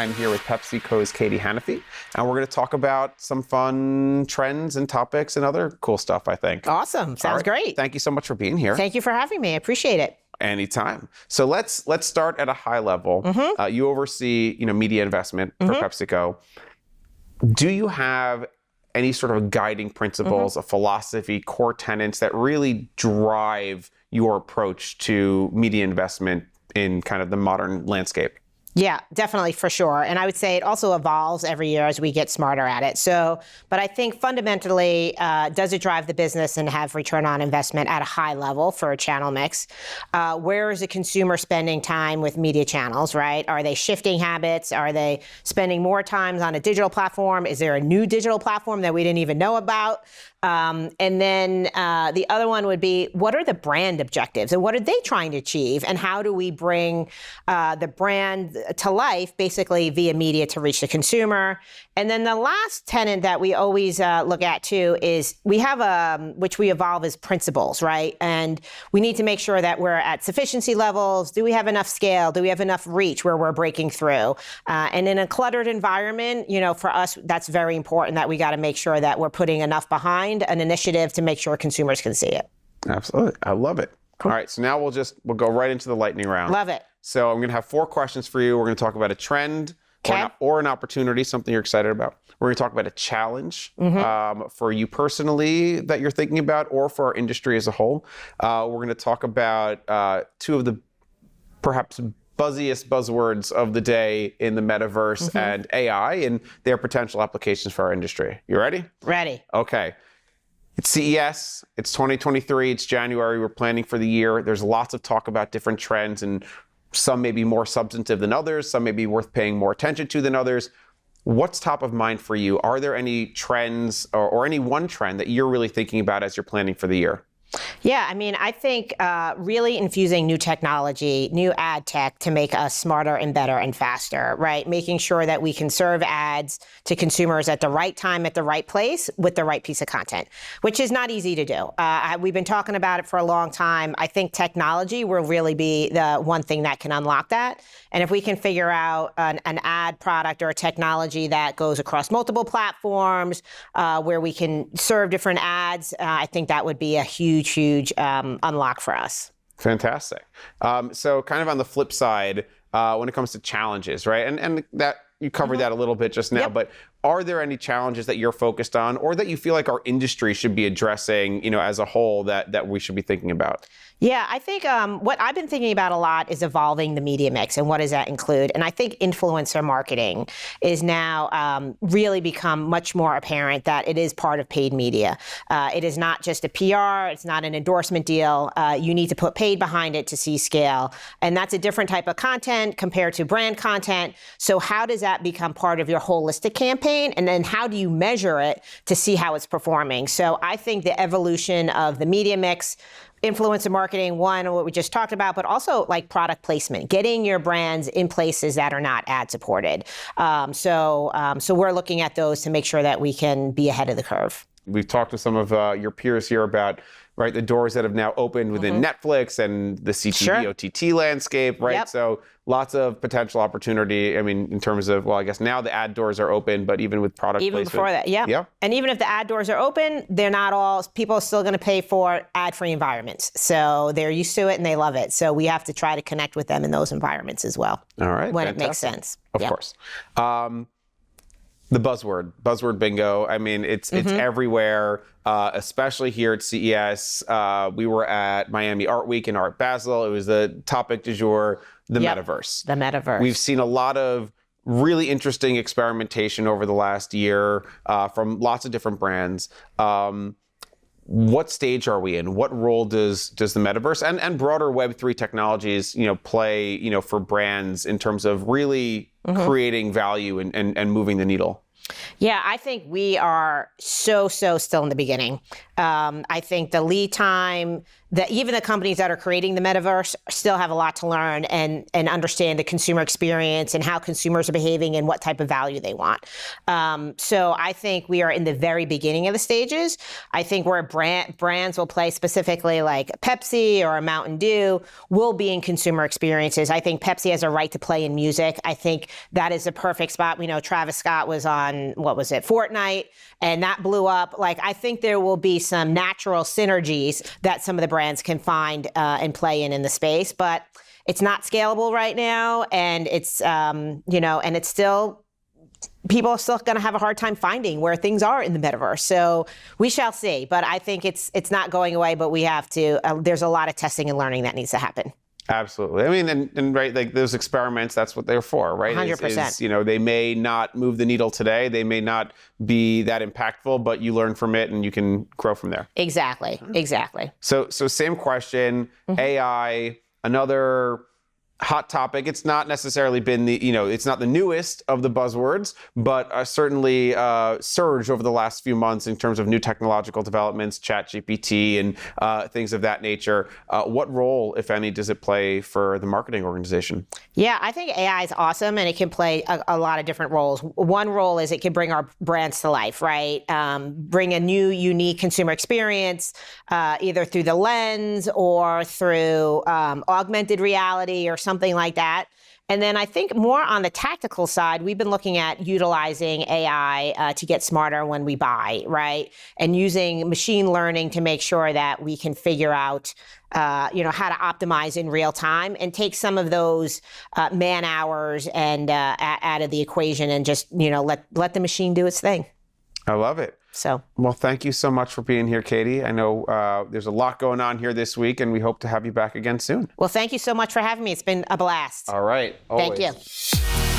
I'm here with PepsiCo's Katie Hannify, and we're going to talk about some fun trends and topics and other cool stuff, I think. Awesome. Sounds great. Thank you so much for being here. Thank you for having me. I appreciate it. Anytime. So let's start at a high level. You oversee, media investment for PepsiCo. Do you have any sort of guiding principles, a philosophy, core tenets that really drive your approach to media investment in kind of the modern landscape? Yeah, definitely, for sure. And I would say it also evolves every year as we get smarter at it. But I think fundamentally, does it drive the business and have return on investment at a high level for a channel mix? Where is the consumer spending time with media channels, right? Are they shifting habits? Are they spending more time on a digital platform? Is there a new digital platform that we didn't even know about? And then the other one would be, what are the brand objectives and what are they trying to achieve? And how do we bring the brand to life, basically via media to reach the consumer? And then the last tenet that we always look at too is we have which we evolve as principles, right? And we need to make sure that we're at sufficiency levels. Do we have enough scale? Do we have enough reach where we're breaking through? And in a cluttered environment, for us, that's very important that we got to make sure that we're putting enough behind an initiative to make sure consumers can see it. Absolutely. I love it. Cool. All right. So now we'll go right into the lightning round. Love it. So I'm going to have 4 questions for you. We're going to talk about a trend or an opportunity, something you're excited about. We're going to talk about a challenge for you personally that you're thinking about or for our industry as a whole. We're going to talk about 2 of the perhaps buzziest buzzwords of the day in the metaverse and AI and their potential applications for our industry. You ready? Ready. Okay. It's CES, it's 2023, it's January, we're planning for the year. There's lots of talk about different trends, and some may be more substantive than others, some may be worth paying more attention to than others. What's top of mind for you? Are there any trends or any one trend that you're really thinking about as you're planning for the year? Yeah, I think really infusing new technology, new ad tech to make us smarter and better and faster, right? Making sure that we can serve ads to consumers at the right time, at the right place, with the right piece of content, which is not easy to do. We've been talking about it for a long time. I think technology will really be the one thing that can unlock that. And if we can figure out an ad product or a technology that goes across multiple platforms, where we can serve different ads, I think that would be a huge unlock for us. Fantastic. So kind of on the flip side, when it comes to challenges, right? And that you covered that a little bit just now, but are there any challenges that you're focused on or that you feel like our industry should be addressing, as a whole that we should be thinking about? Yeah, I think what I've been thinking about a lot is evolving the media mix and what does that include? And I think influencer marketing is now really become much more apparent that it is part of paid media. It is not just a PR, it's not an endorsement deal. You need to put paid behind it to see scale. And that's a different type of content compared to brand content. So how does that become part of your holistic campaign? And then how do you measure it to see how it's performing? So I think the evolution of the media mix, influencer marketing, one, what we just talked about, but also like product placement, getting your brands in places that are not ad supported. So we're looking at those to make sure that we can be ahead of the curve. We've talked to some of your peers here about the doors that have now opened within Netflix and the CTV OTT landscape, right? Yep. So lots of potential opportunity. In terms of, I guess now the ad doors are open, but even with product placement. Even before that, yeah. And even if the ad doors are open, they're not all, people are still going to pay for ad-free environments. So they're used to it and they love it. So we have to try to connect with them in those environments as well. All right. When it makes sense. Of course. The buzzword bingo. It's everywhere, especially here at CES. We were at Miami Art Week and Art Basel. It was the topic du jour, the metaverse. The metaverse. We've seen a lot of really interesting experimentation over the last year from lots of different brands. What stage are we in? What role does the metaverse and broader Web3 technologies, play, for brands in terms of really creating value and moving the needle? Yeah, I think we are so still in the beginning. I think the lead time, that even the companies that are creating the metaverse still have a lot to learn and understand the consumer experience and how consumers are behaving and what type of value they want. So I think we are in the very beginning of the stages. I think where brands will play specifically like Pepsi or a Mountain Dew will be in consumer experiences. I think Pepsi has a right to play in music. I think that is a perfect spot. We know Travis Scott was on, what was it, Fortnite, and that blew up. Like, I think there will be some natural synergies that some of the brands can find and play in the space, but it's not scalable right now, and it's and it's still, people are still going to have a hard time finding where things are in the metaverse. So we shall see, but I think it's not going away, but we have to, there's a lot of testing and learning that needs to happen. Absolutely. I mean, and right, like those experiments, that's what they're for, right? 100%. They may not move the needle today. They may not be that impactful, but you learn from it and you can grow from there. Exactly. So same question, AI, another hot topic. It's not necessarily been it's not the newest of the buzzwords, but certainly surged over the last few months in terms of new technological developments, ChatGPT and things of that nature. What role, if any, does it play for the marketing organization? Yeah, I think AI is awesome, and it can play a lot of different roles. One role is it can bring our brands to life, right? Bring a new, unique consumer experience, either through the lens or through augmented reality or something like that. And then I think more on the tactical side, we've been looking at utilizing AI to get smarter when we buy, right? And using machine learning to make sure that we can figure out, how to optimize in real time and take some of those man hours and out of the equation and just, let the machine do its thing. I love it. Well, thank you so much for being here, Katie. I know there's a lot going on here this week, and we hope to have you back again soon. Well, thank you so much for having me. It's been a blast. All right. Always. Thank you.